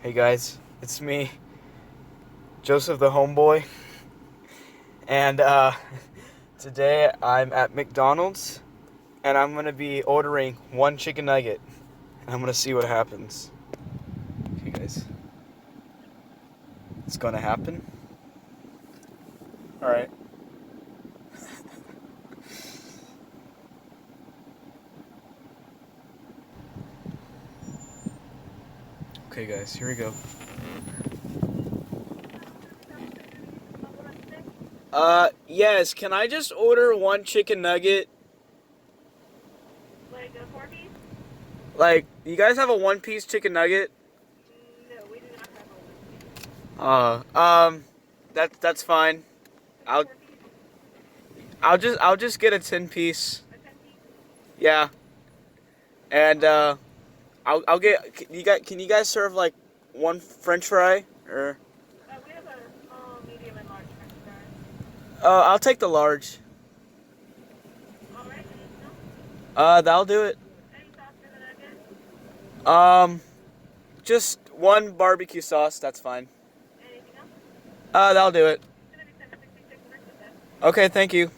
Hey guys, it's me, Joseph the homeboy, and today I'm at McDonald's, and I'm gonna be ordering one chicken nugget, and I'm gonna see what happens. Okay guys, it's gonna happen. Alright. Okay guys, here we go. Yes, can I just order one chicken nugget? Like a 4-piece? Like, you guys have a one-piece chicken nugget? No, we do not have a 1-piece. That's fine. Like a I'll 4-piece? I'll just get a 10-piece. A 10-piece? Yeah. And I'll get can you guys serve like one French fry or We have a small, medium, and large french fries. I'll take the large. Alright, anything else? That'll do it. Any sauce for the nuggets? Um just one barbecue sauce, that's fine. Anything else? That'll do it. It's gonna be 766 versus that. Okay, thank you.